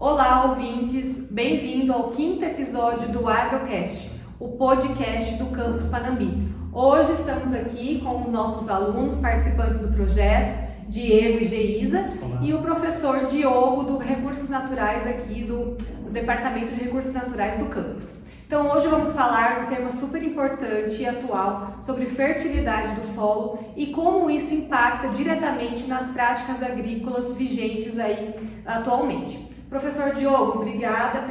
Olá, ouvintes! Bem-vindo ao 5º episódio do Agrocast, o podcast do Campus Panambi. Hoje estamos aqui com os nossos alunos participantes do projeto, Diego e Geisa, e o professor Diogo do Recursos Naturais aqui do Departamento de Recursos Naturais do campus. Então hoje vamos falar um tema super importante e atual sobre fertilidade do solo e como isso impacta diretamente nas práticas agrícolas vigentes aí atualmente. Professor Diogo, obrigada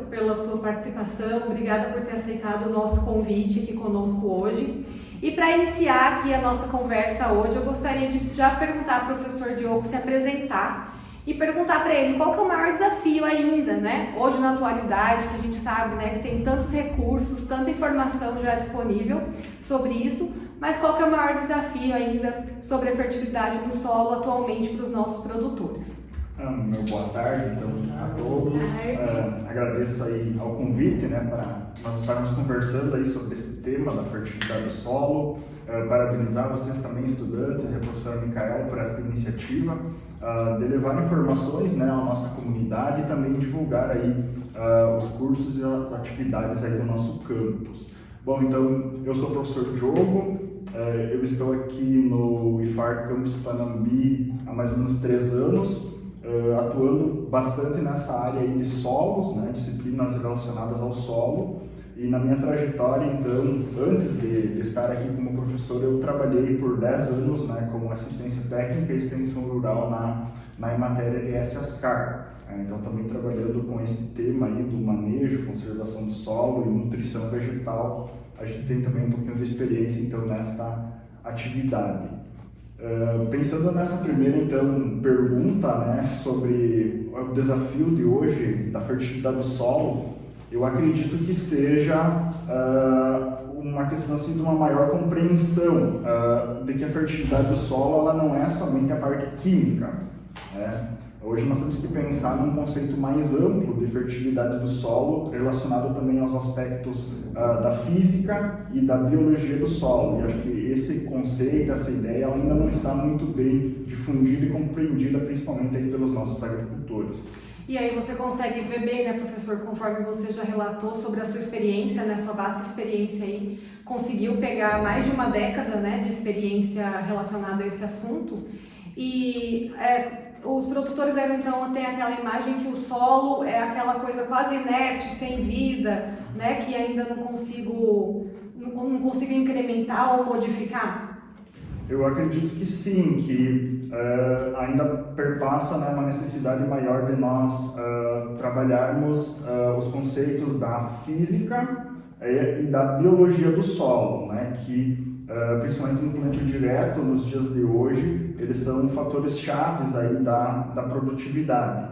pela sua participação, obrigada por ter aceitado o nosso convite aqui conosco hoje. E para iniciar aqui a nossa conversa hoje, eu gostaria de já perguntar ao professor Diogo se apresentar e perguntar para ele qual que é o maior desafio ainda, né? Hoje na atualidade, que a gente sabe, né, que tem tantos recursos, tanta informação já disponível sobre isso, mas qual que é o maior desafio ainda sobre a fertilidade do solo atualmente para os nossos produtores? Boa tarde, então, a todos. Agradeço aí ao convite, né, para nós estarmos conversando aí sobre esse tema da fertilidade do solo. Parabenizar vocês também, estudantes, e a professora Micaela por essa iniciativa de levar informações, né, à nossa comunidade e também divulgar aí os cursos e as atividades aí do nosso campus. Bom, então, eu sou o professor Diogo. Eu estou aqui no IFAR Campus Panambi há mais ou menos 3 anos. Atuando bastante nessa área aí de solos, né, disciplinas relacionadas ao solo. E na minha trajetória, então, antes de estar aqui como professor, eu trabalhei por 10 anos, né, como assistência técnica e extensão rural na matéria de SASCAR. Então, também trabalhando com esse tema aí do manejo, conservação do solo e nutrição vegetal, a gente tem também um pouquinho de experiência, então, nesta atividade. Pensando nessa primeira, então, pergunta, né, sobre o desafio de hoje da fertilidade do solo, eu acredito que seja uma questão assim, de uma maior compreensão de que a fertilidade do solo ela não é somente a parte química, né? Hoje nós temos que pensar num conceito mais amplo de fertilidade do solo, relacionado também aos aspectos da física e da biologia do solo. E acho que esse conceito, essa ideia, ela ainda não está muito bem difundida e compreendida, principalmente aí pelos nossos agricultores. E aí você consegue ver bem, né, professor, conforme você já relatou sobre a sua experiência, né, sua vasta experiência aí, conseguiu pegar mais de uma década, né, de experiência relacionada a esse assunto. E os produtores ainda então têm aquela imagem que o solo é aquela coisa quase inerte, sem vida, né, que ainda não consigo incrementar ou modificar? Eu acredito que sim, que ainda perpassa, né, uma necessidade maior de nós trabalharmos os conceitos da física e da biologia do solo, né, que principalmente no plantio direto, nos dias de hoje, eles são fatores chaves aí da produtividade.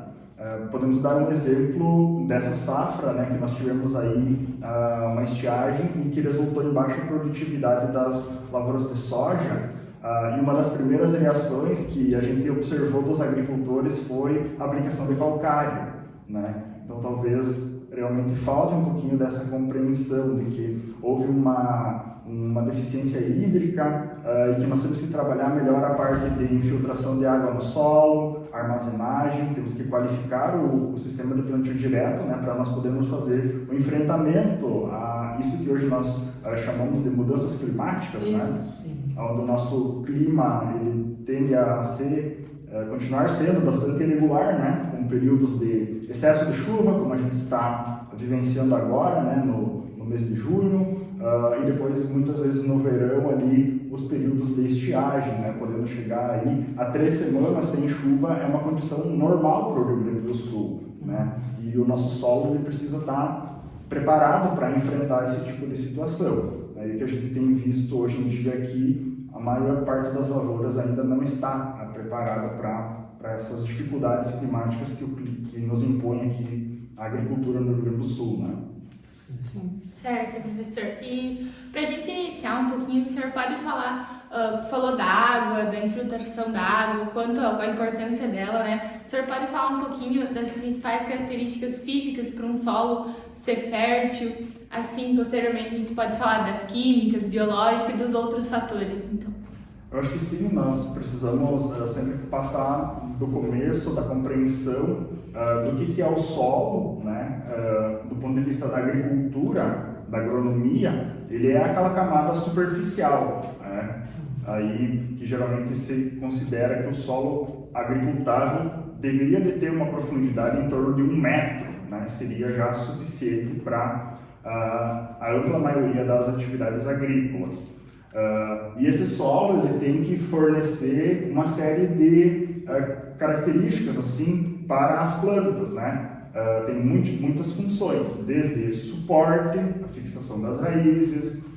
Podemos dar um exemplo dessa safra, né, que nós tivemos aí uma estiagem e que resultou em baixa produtividade das lavouras de soja. E uma das primeiras reações que a gente observou dos agricultores foi a aplicação de calcário, né? Então talvez realmente falte um pouquinho dessa compreensão de que houve uma deficiência hídrica e que nós temos que trabalhar melhor a parte de infiltração de água no solo, armazenagem, temos que qualificar o sistema de plantio direto, né, para nós podermos fazer o enfrentamento a isso que hoje nós chamamos de mudanças climáticas, isso, né? Onde o nosso clima ele tende a continuar sendo bastante irregular, né, com períodos de excesso de chuva, como a gente está vivenciando agora, né, no mês de junho, e depois muitas vezes no verão ali os períodos de estiagem, né, podendo chegar aí a 3 semanas sem chuva é uma condição normal para o Rio Grande do Sul, né, e o nosso solo ele precisa estar preparado para enfrentar esse tipo de situação. É que a gente tem visto hoje em dia que a maior parte das lavouras ainda não está preparada para essas dificuldades climáticas que nos impõe aqui a agricultura no Rio Grande do Sul, né? Certo, professor. E para a gente iniciar um pouquinho, o senhor pode falar, falou da água, da infiltração da água, quanto a importância dela, né? O senhor pode falar um pouquinho das principais características físicas para um solo ser fértil? Assim, posteriormente, a gente pode falar das químicas, biológicas e dos outros fatores, então. Eu acho que sim, nós precisamos sempre passar do começo, da compreensão do que é o solo, né? Do ponto de vista da agricultura, da agronomia, ele é aquela camada superficial, né? Aí que geralmente se considera que o solo agricultável deveria de ter uma profundidade em torno de 1 metro, né? Seria já suficiente para a ampla maioria das atividades agrícolas. E esse solo ele tem que fornecer uma série de características assim para as plantas, né? Tem muitas funções, desde suporte, a fixação das raízes,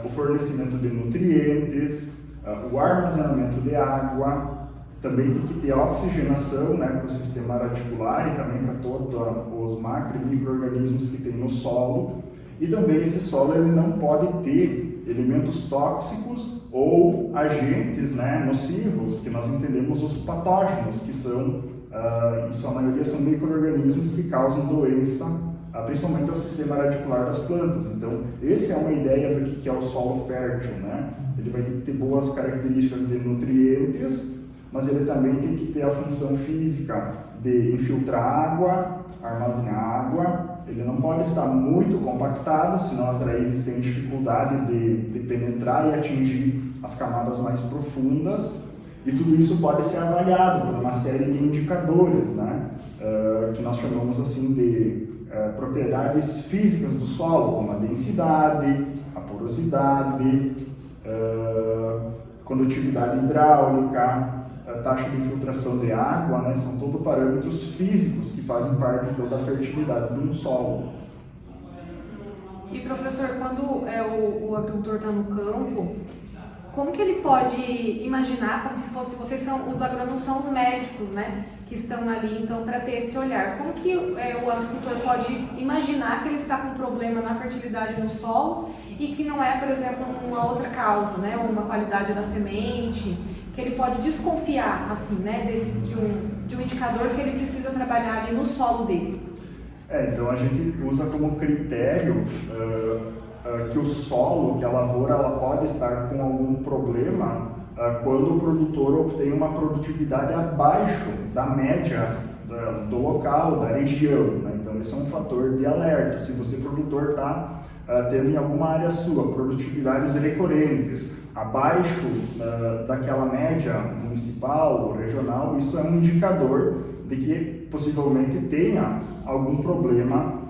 o fornecimento de nutrientes, o armazenamento de água, também tem que ter oxigenação, né, para o sistema reticular e também para todos os macro e micro-organismos que tem no solo. E também esse solo ele não pode ter elementos tóxicos ou agentes, né, nocivos, que nós entendemos os patógenos, que são, em sua maioria, são micro-organismos que causam doença, principalmente ao sistema radicular das plantas. Então, essa é uma ideia do que é o solo fértil, né? Ele vai ter que ter boas características de nutrientes, mas ele também tem que ter a função física de infiltrar água, armazenar água. Ele não pode estar muito compactado, senão as raízes têm dificuldade de penetrar e atingir as camadas mais profundas. E tudo isso pode ser avaliado por uma série de indicadores, né? Que nós chamamos assim de propriedades físicas do solo, como a densidade, a porosidade, condutividade hidráulica, a taxa de infiltração de água, né? São todos parâmetros físicos que fazem parte então, da fertilidade de um solo. E professor, quando o agricultor está no campo, como que ele pode imaginar, como se fosse, os agrônomos são os médicos, né, que estão ali, então, para ter esse olhar. Como que o agricultor pode imaginar que ele está com um problema na fertilidade no solo e que não é, por exemplo, uma outra causa, né, ou uma qualidade da semente, que ele pode desconfiar, assim, né, de um indicador que ele precisa trabalhar ali no solo dele? Então a gente usa como critério que o solo, que a lavoura, ela pode estar com algum problema quando o produtor obtém uma produtividade abaixo da média do local, da região, né? Então esse é um fator de alerta. Se você, produtor, está tendo em alguma área sua produtividades recorrentes abaixo daquela média municipal ou regional, isso é um indicador de que possivelmente tenha algum problema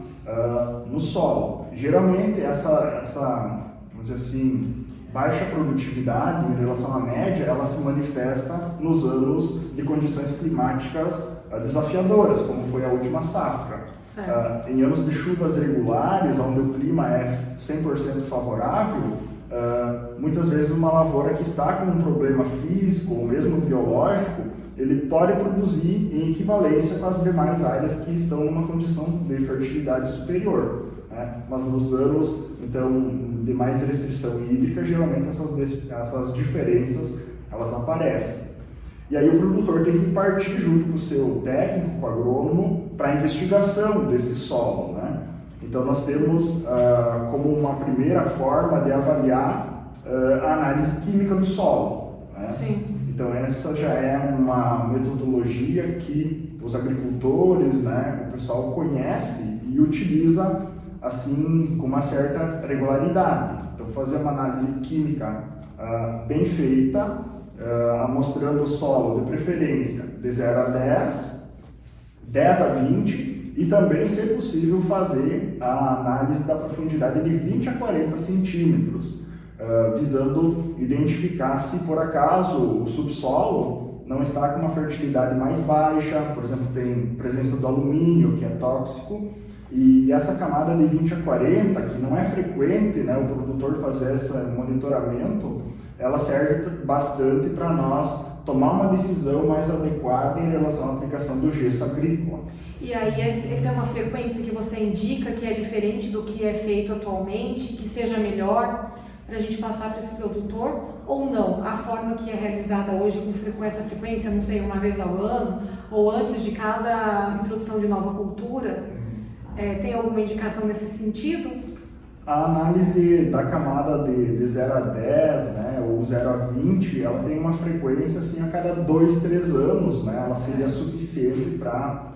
no solo. Geralmente essa, vamos dizer assim, baixa produtividade em relação à média, ela se manifesta nos anos de condições climáticas desafiadoras, como foi a última safra. Em anos de chuvas regulares, onde o clima é 100% favorável, muitas vezes uma lavoura que está com um problema físico ou mesmo biológico, ele pode produzir em equivalência com as demais áreas que estão numa condição de fertilidade superior, né? Mas nos anos então, de mais restrição hídrica, geralmente essas diferenças elas aparecem. E aí o produtor tem que partir junto com o seu técnico, com o agrônomo, para a investigação desse solo, né? Então nós temos como uma primeira forma de avaliar a análise química do solo, né? Sim. Então essa já é uma metodologia que os agricultores, né, o pessoal conhece e utiliza assim com uma certa regularidade. Então fazer uma análise química bem feita, mostrando o solo de preferência de 0 a 10, 10 a 20 e também, se possível, fazer a análise da profundidade de 20 a 40 centímetros, visando identificar se por acaso o subsolo não está com uma fertilidade mais baixa, por exemplo, tem presença do alumínio, que é tóxico, e essa camada de 20 a 40, que não é frequente, né, o produtor fazer esse monitoramento, ela serve bastante para nós tomar uma decisão mais adequada em relação à aplicação do gesso agrícola. E aí ele tem uma frequência que você indica que é diferente do que é feito atualmente, que seja melhor para a gente passar para esse produtor, ou não? A forma que é realizada hoje com essa frequência, não sei, uma vez ao ano, ou antes de cada introdução de nova cultura, tem alguma indicação nesse sentido? A análise da camada de 0 a 10, né, ou 0 a 20, ela tem uma frequência assim, a cada 2, 3 anos, né, ela seria suficiente para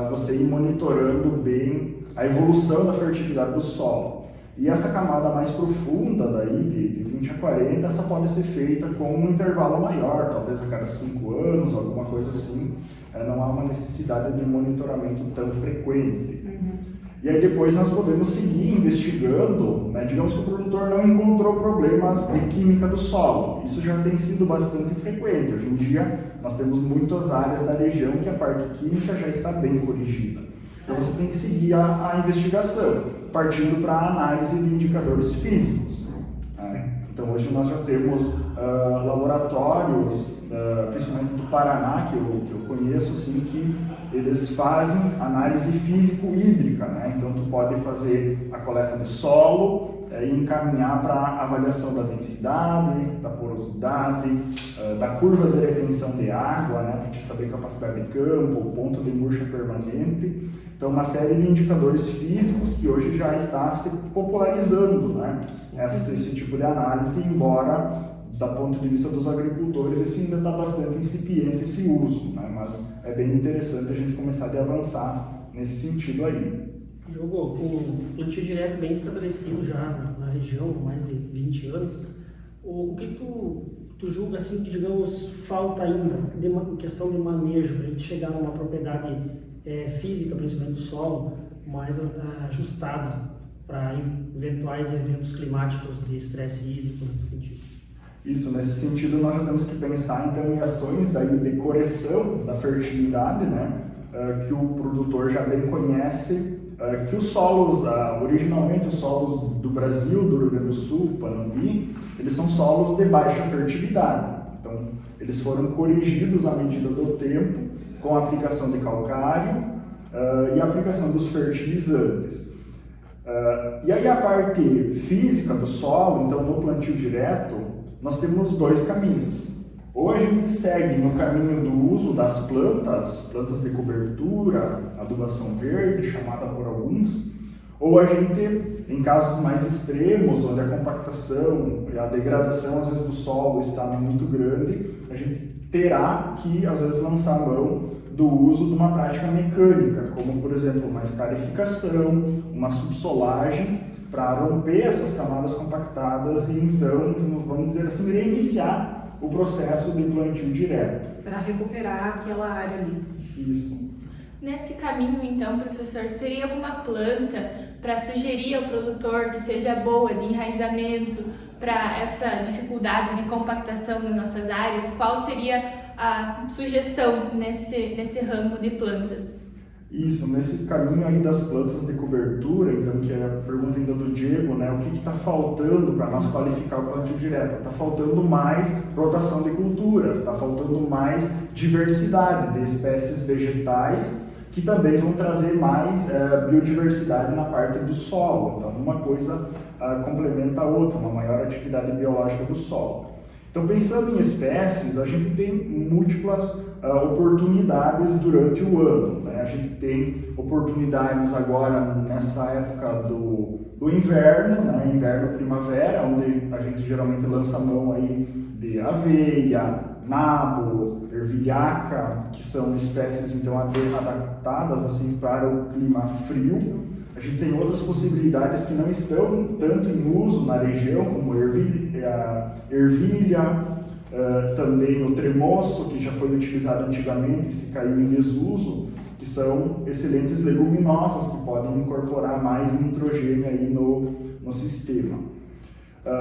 você ir monitorando bem a evolução da fertilidade do solo. E essa camada mais profunda daí, de 20 a 40, essa pode ser feita com um intervalo maior, talvez a cada 5 anos, alguma coisa assim. Não há uma necessidade de monitoramento tão frequente. E aí depois nós podemos seguir investigando, né? Digamos que o produtor não encontrou problemas de química do solo. Isso já tem sido bastante frequente. Hoje em dia nós temos muitas áreas da região que a parte química já está bem corrigida. Então você tem que seguir a investigação, partindo para a análise de indicadores físicos. Então hoje nós já temos laboratórios, principalmente do Paraná, que eu conheço, assim, que eles fazem análise físico-hídrica, né? Então tu pode fazer a coleta de solo e encaminhar para a avaliação da densidade, da porosidade, da curva de retenção de água, né? Para saber capacidade de campo, o ponto de murcha permanente. Então uma série de indicadores físicos que hoje já está se popularizando, né? Esse tipo de análise, embora do ponto de vista dos agricultores esse ainda está bastante incipiente esse uso, né? Mas é bem interessante a gente começar a avançar nesse sentido aí. Diogo, com plantio direto bem estabelecido já na região, há mais de 20 anos, o que tu julga assim que, digamos, falta ainda em questão de manejo, para a gente chegar numa propriedade física, principalmente do solo, mais ajustada para eventuais eventos climáticos de estresse hídrico nesse sentido? Isso, nesse sentido nós já temos que pensar então em ações daí de correção da fertilidade, né? Que o produtor já bem conhece, que os solos, originalmente os solos do Brasil, do Rio Grande do Sul, Panambi, eles são solos de baixa fertilidade. Então eles foram corrigidos à medida do tempo com a aplicação de calcário e a aplicação dos fertilizantes. E aí a parte física do solo, então no plantio direto, nós temos dois caminhos. Ou a gente segue no caminho do uso das plantas de cobertura, adubação verde, chamada por alguns, ou a gente, em casos mais extremos, onde a compactação e a degradação às vezes do solo está muito grande, a gente terá que às vezes lançar mão do uso de uma prática mecânica, como por exemplo uma escarificação, uma subsolagem, para romper essas camadas compactadas e então, vamos dizer assim, reiniciar o processo de plantio direto. Para recuperar aquela área ali. Isso. Nesse caminho, então, professor, teria alguma planta para sugerir ao produtor que seja boa de enraizamento para essa dificuldade de compactação nas nossas áreas? Qual seria a sugestão nesse ramo de plantas? Isso, nesse caminho aí das plantas de cobertura, então, que é a pergunta ainda do Diego, né? O que está faltando para nós qualificar o plantio direto? Está faltando mais rotação de culturas, está faltando mais diversidade de espécies vegetais que também vão trazer mais biodiversidade na parte do solo. Então, uma coisa complementa a outra, uma maior atividade biológica do solo. Então, pensando em espécies, a gente tem múltiplas oportunidades durante o ano, né? A gente tem oportunidades agora nessa época do inverno, né? Inverno-primavera, onde a gente geralmente lança mão aí de aveia, nabo, ervilhaca, que são espécies então adaptadas assim para o clima frio. A gente tem outras possibilidades que não estão tanto em uso na região, como ervilha, também o tremoço, que já foi utilizado antigamente e se caiu em desuso, que são excelentes leguminosas que podem incorporar mais nitrogênio aí no sistema.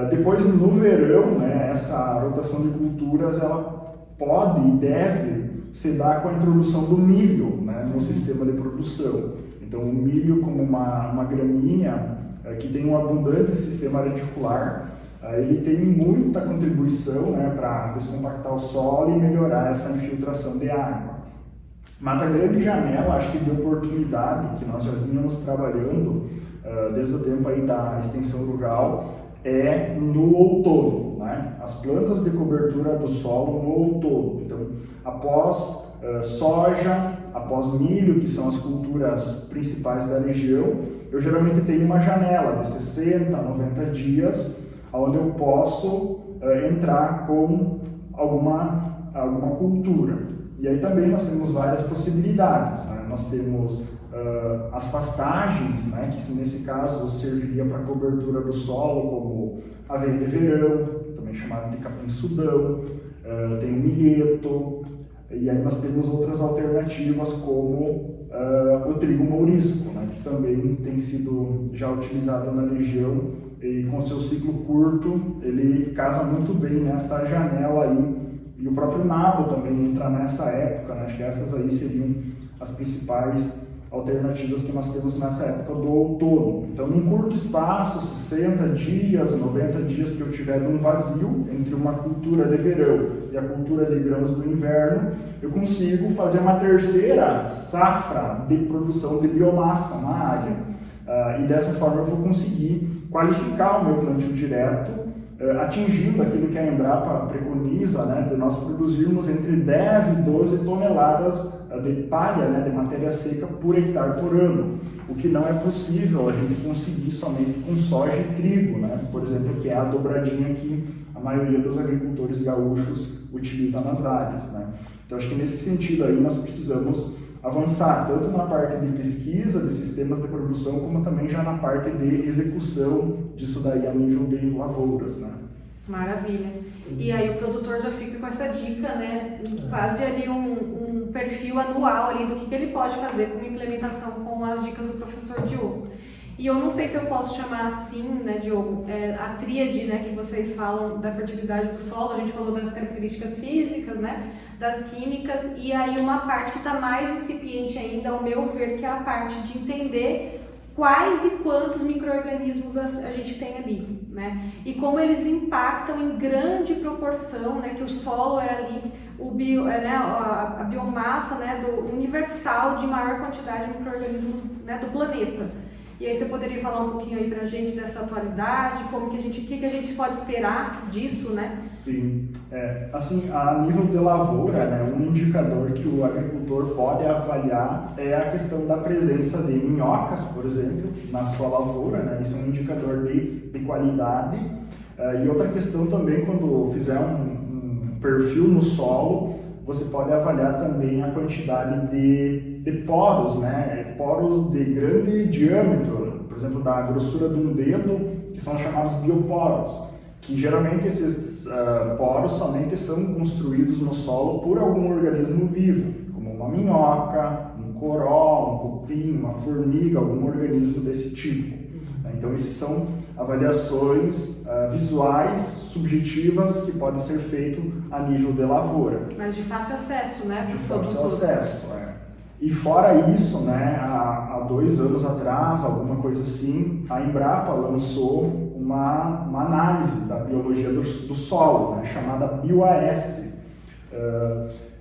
Depois, no verão, né, essa rotação de culturas ela pode e deve se dar com a introdução do milho, né, no sistema de produção. Então, o milho, como uma gramínea que tem um abundante sistema reticular, ele tem muita contribuição, né, para descompactar o solo e melhorar essa infiltração de água. Mas a grande janela, acho que de oportunidade que nós já vínhamos trabalhando desde o tempo aí da extensão rural é no outono, né? As plantas de cobertura do solo no outono. Então, após soja, após milho, que são as culturas principais da região, eu geralmente tenho uma janela de 60 a 90 dias, onde eu posso entrar com alguma cultura. E aí também nós temos várias possibilidades, né? Nós temos as pastagens, né, que nesse caso serviria para cobertura do solo, como aveia de verão, também chamado de capim-sudão, tem o milheto, e aí nós temos outras alternativas como o trigo mourisco, né, que também tem sido já utilizado na região e com seu ciclo curto ele casa muito bem nesta janela aí, e o próprio nabo também entra nessa época, né, acho que essas aí seriam as principais alternativas que nós temos nessa época do outono. Então, em curto espaço, 60 dias, 90 dias que eu tiver de um vazio entre uma cultura de verão e a cultura de grãos do inverno, eu consigo fazer uma terceira safra de produção de biomassa na área. E dessa forma eu vou conseguir qualificar o meu plantio direto, atingindo aquilo que a Embrapa preconiza, né, de nós produzirmos entre 10 e 12 toneladas de palha, né, de matéria seca por hectare por ano, o que não é possível a gente conseguir somente com soja e trigo, né, por exemplo, que é a dobradinha que a maioria dos agricultores gaúchos utiliza nas áreas, né. Então acho que nesse sentido aí nós precisamos avançar tanto na parte de pesquisa de sistemas de produção, como também já na parte de execução disso daí a nível de lavouras, né? Maravilha. E aí o produtor já fica com essa dica, né? Quase ali um perfil anual ali do que ele pode fazer como implementação com as dicas do professor Diogo. E eu não sei se eu posso chamar assim, né, Diogo, a tríade, né, que vocês falam da fertilidade do solo, a gente falou das características físicas, né, das químicas, e aí uma parte que está mais incipiente ainda, ao meu ver, que é a parte de entender quais e quantos micro-organismos a gente tem ali, né, e como eles impactam em grande proporção, né, que o solo é ali a biomassa, né, do universal de maior quantidade de micro-organismos, né, do planeta. E aí você poderia falar um pouquinho aí pra gente dessa atualidade, como que o que a gente pode esperar disso, né? Sim, assim, a nível de lavoura, né, um indicador que o agricultor pode avaliar é a questão da presença de minhocas, por exemplo, na sua lavoura, né, isso é um indicador de qualidade. E outra questão também, quando fizer um perfil no solo, você pode avaliar também a quantidade de poros, né? Poros de grande diâmetro, por exemplo, da grossura de um dedo, que são chamados bioporos, que geralmente esses poros somente são construídos no solo por algum organismo vivo, como uma minhoca, um coró, um cupim, uma formiga, algum organismo desse tipo. Então, essas são avaliações visuais, subjetivas, que podem ser feitas a nível de lavoura. Mas de fácil acesso, né? De fácil acesso, E fora isso, né, há 2 anos atrás, alguma coisa assim, a Embrapa lançou uma análise da biologia do solo, né, chamada BioAS.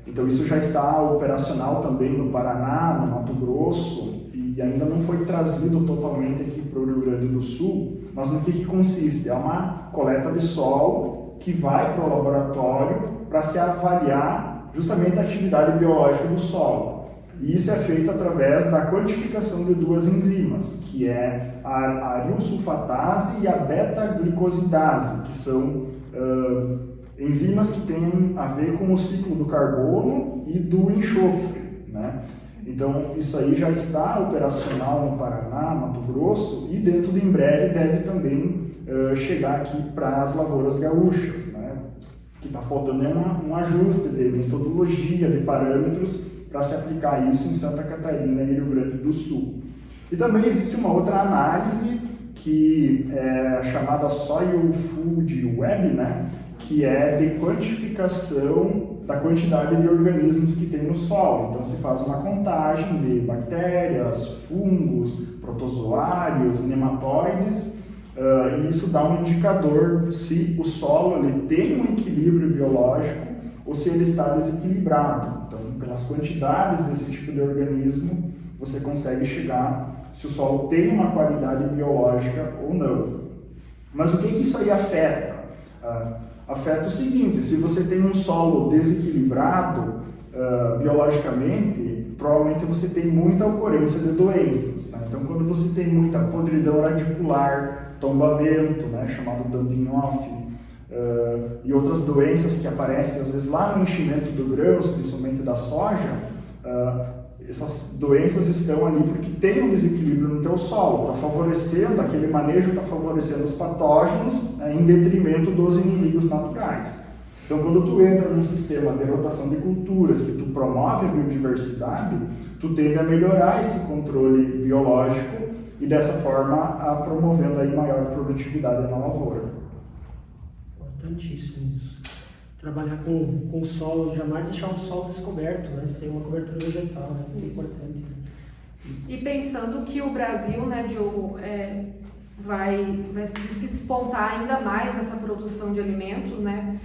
Então, isso já está operacional também no Paraná, no Mato Grosso, e ainda não foi trazido totalmente aqui para o Rio Grande do Sul. Mas no que consiste? É uma coleta de solo que vai para o laboratório para se avaliar justamente a atividade biológica do solo. E isso é feito através da quantificação de 2 enzimas, que é a arilsulfatase e a beta-glicosidase, que são enzimas que têm a ver com o ciclo do carbono e do enxofre, né? Então, isso aí já está operacional no Paraná, Mato Grosso, e dentro de em breve deve também chegar aqui para as lavouras gaúchas, né? Que está faltando um ajuste de metodologia, de parâmetros, para se aplicar isso em Santa Catarina e Rio Grande do Sul. E também existe uma outra análise que é chamada Soil Food Web, né? Que é de quantificação da quantidade de organismos que tem no solo. Então se faz uma contagem de bactérias, fungos, protozoários, nematóides, e isso dá um indicador se o solo ele tem um equilíbrio biológico ou se ele está desequilibrado. Então, pelas quantidades desse tipo de organismo, você consegue chegar se o solo tem uma qualidade biológica ou não. Mas o que isso aí afeta? Afeta o seguinte: se você tem um solo desequilibrado biologicamente, provavelmente você tem muita ocorrência de doenças, né? Então, quando você tem muita podridão radicular, tombamento, né, chamado dumping off, e outras doenças que aparecem às vezes lá no enchimento do grãos, principalmente da soja, essas doenças estão ali porque tem um desequilíbrio no teu solo, está favorecendo, aquele manejo está favorecendo os patógenos em detrimento dos inimigos naturais. Então, quando tu entra num sistema de rotação de culturas, que tu promove a biodiversidade, tu tende a melhorar esse controle biológico e dessa forma promovendo aí maior produtividade na lavoura. Importantíssimo isso. Trabalhar com o solo, jamais deixar o solo descoberto, né? Sem uma cobertura vegetal, né? Muito importante. E pensando que o Brasil, né, Diogo, vai se despontar ainda mais nessa produção de alimentos, né?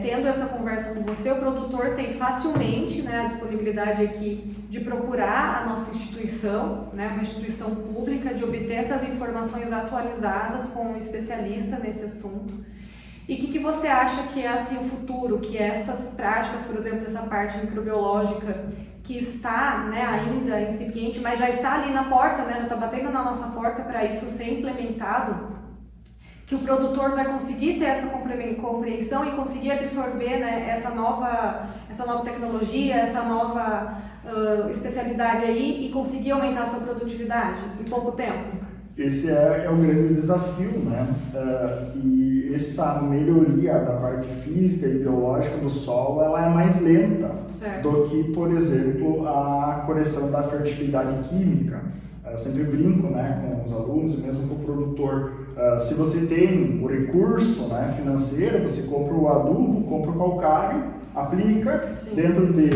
Tendo essa conversa com você, o produtor tem facilmente, né, a disponibilidade aqui de procurar a nossa instituição, né, uma instituição pública, de obter essas informações atualizadas com um especialista nesse assunto. E o que você acha que é assim, o futuro, que essas práticas, por exemplo, essa parte microbiológica, que está, né, ainda incipiente, mas já está ali na porta, né, está batendo na nossa porta para isso ser implementado, que o produtor vai conseguir ter essa compreensão e conseguir absorver, né, essa nova tecnologia, essa nova especialidade aí e conseguir aumentar a sua produtividade em pouco tempo? Esse é um grande desafio, né? E essa melhoria da parte física e biológica do solo, ela é mais lenta do que, por exemplo, a correção da fertilidade química. Eu sempre brinco, né, com os alunos, mesmo com o produtor. Se você tem o recurso, né, financeiro, você compra o adubo, compra o calcário, aplica, dentro de,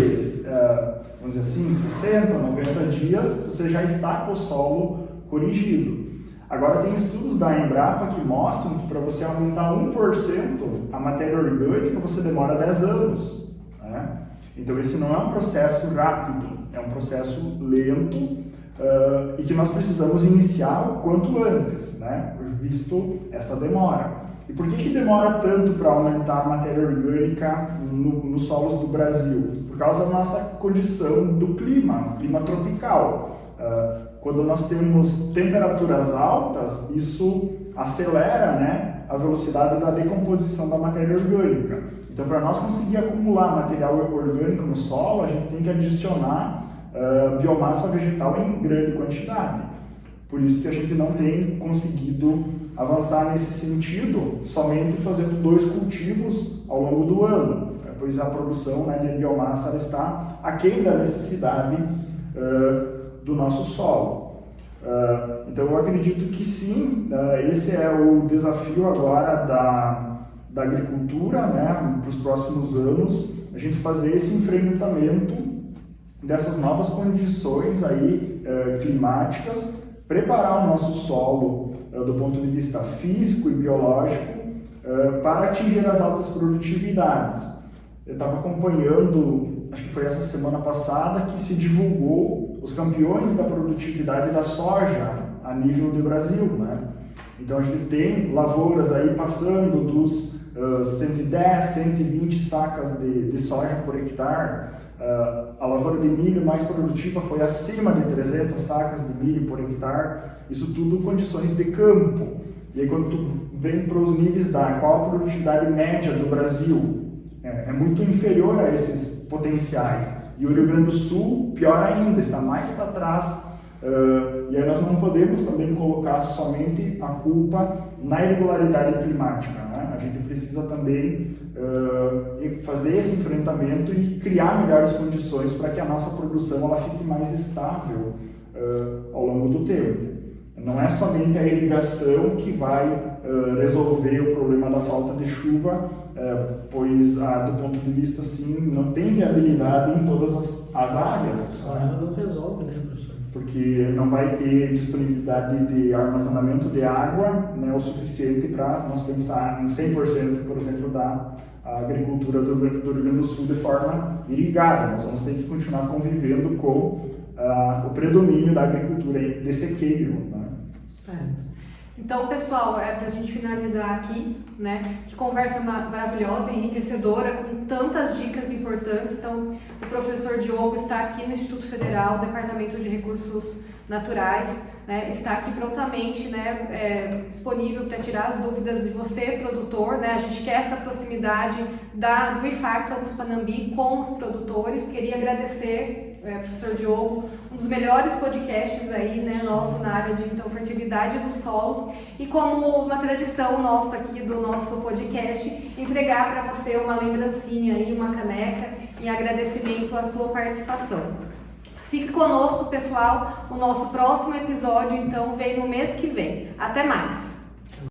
vamos dizer assim, 60, 90 dias, você já está com o solo corrigido. Agora tem estudos da Embrapa que mostram que para você aumentar 1% a matéria orgânica, você demora 10 anos. Né? Então esse não é um processo rápido, é um processo lento, e que nós precisamos iniciar o quanto antes, né? Visto essa demora. E por que demora tanto para aumentar a matéria orgânica nos solos do Brasil? Por causa da nossa condição do clima, clima tropical. Quando nós temos temperaturas altas, isso acelera, né, a velocidade da decomposição da matéria orgânica. Então, para nós conseguir acumular material orgânico no solo, a gente tem que adicionar biomassa vegetal em grande quantidade. Por isso que a gente não tem conseguido avançar nesse sentido, somente fazendo 2 cultivos ao longo do ano, pois a produção, né, de biomassa ela está aquém da necessidade do nosso solo. Então eu acredito que sim, esse é o desafio agora da agricultura, né, para os próximos anos, a gente fazer esse enfrentamento dessas novas condições aí, climáticas, preparar o nosso solo do ponto de vista físico e biológico para atingir as altas produtividades. Eu estava acompanhando, acho que foi essa semana passada, que se divulgou os campeões da produtividade da soja a nível do Brasil, né? Então a gente tem lavouras aí passando dos 110, 120 sacas de soja por hectare. A lavoura de milho mais produtiva foi acima de 300 sacas de milho por hectare. Isso tudo condições de campo. E aí quando tu vem para os níveis da qual a produtividade média do Brasil é muito inferior a esses potenciais. E o Rio Grande do Sul, pior ainda, está mais para trás. E aí nós não podemos também colocar somente a culpa na irregularidade climática, né? A gente precisa também fazer esse enfrentamento e criar melhores condições para que a nossa produção ela fique mais estável ao longo do tempo. Não é somente a irrigação que vai resolver o problema da falta de chuva, pois do ponto de vista assim, não tem viabilidade em todas as áreas. Só ela não resolve, né, professor? Porque não vai ter disponibilidade de armazenamento de água, né, o suficiente para nós pensar em 100%, por exemplo, da agricultura do Rio Grande do Sul de forma irrigada. Nós vamos ter que continuar convivendo com o predomínio da agricultura de sequeiro, né? Certo. Então, pessoal, para a gente finalizar aqui, né, que conversa maravilhosa, enriquecedora, com tantas dicas importantes. Então, o professor Diogo está aqui no Instituto Federal, Departamento de Recursos naturais, né, está aqui prontamente, né, disponível para tirar as dúvidas de você, produtor, né? A gente quer essa proximidade do IFAR Campus Panambi com os produtores. Queria agradecer, professor Diogo, um dos melhores podcasts aí, né, nosso na área de então, fertilidade do solo, e como uma tradição nossa aqui do nosso podcast, entregar para você uma lembrancinha aí, uma caneca, em agradecimento à sua participação. Fique conosco, pessoal. O nosso próximo episódio, então, vem no mês que vem. Até mais!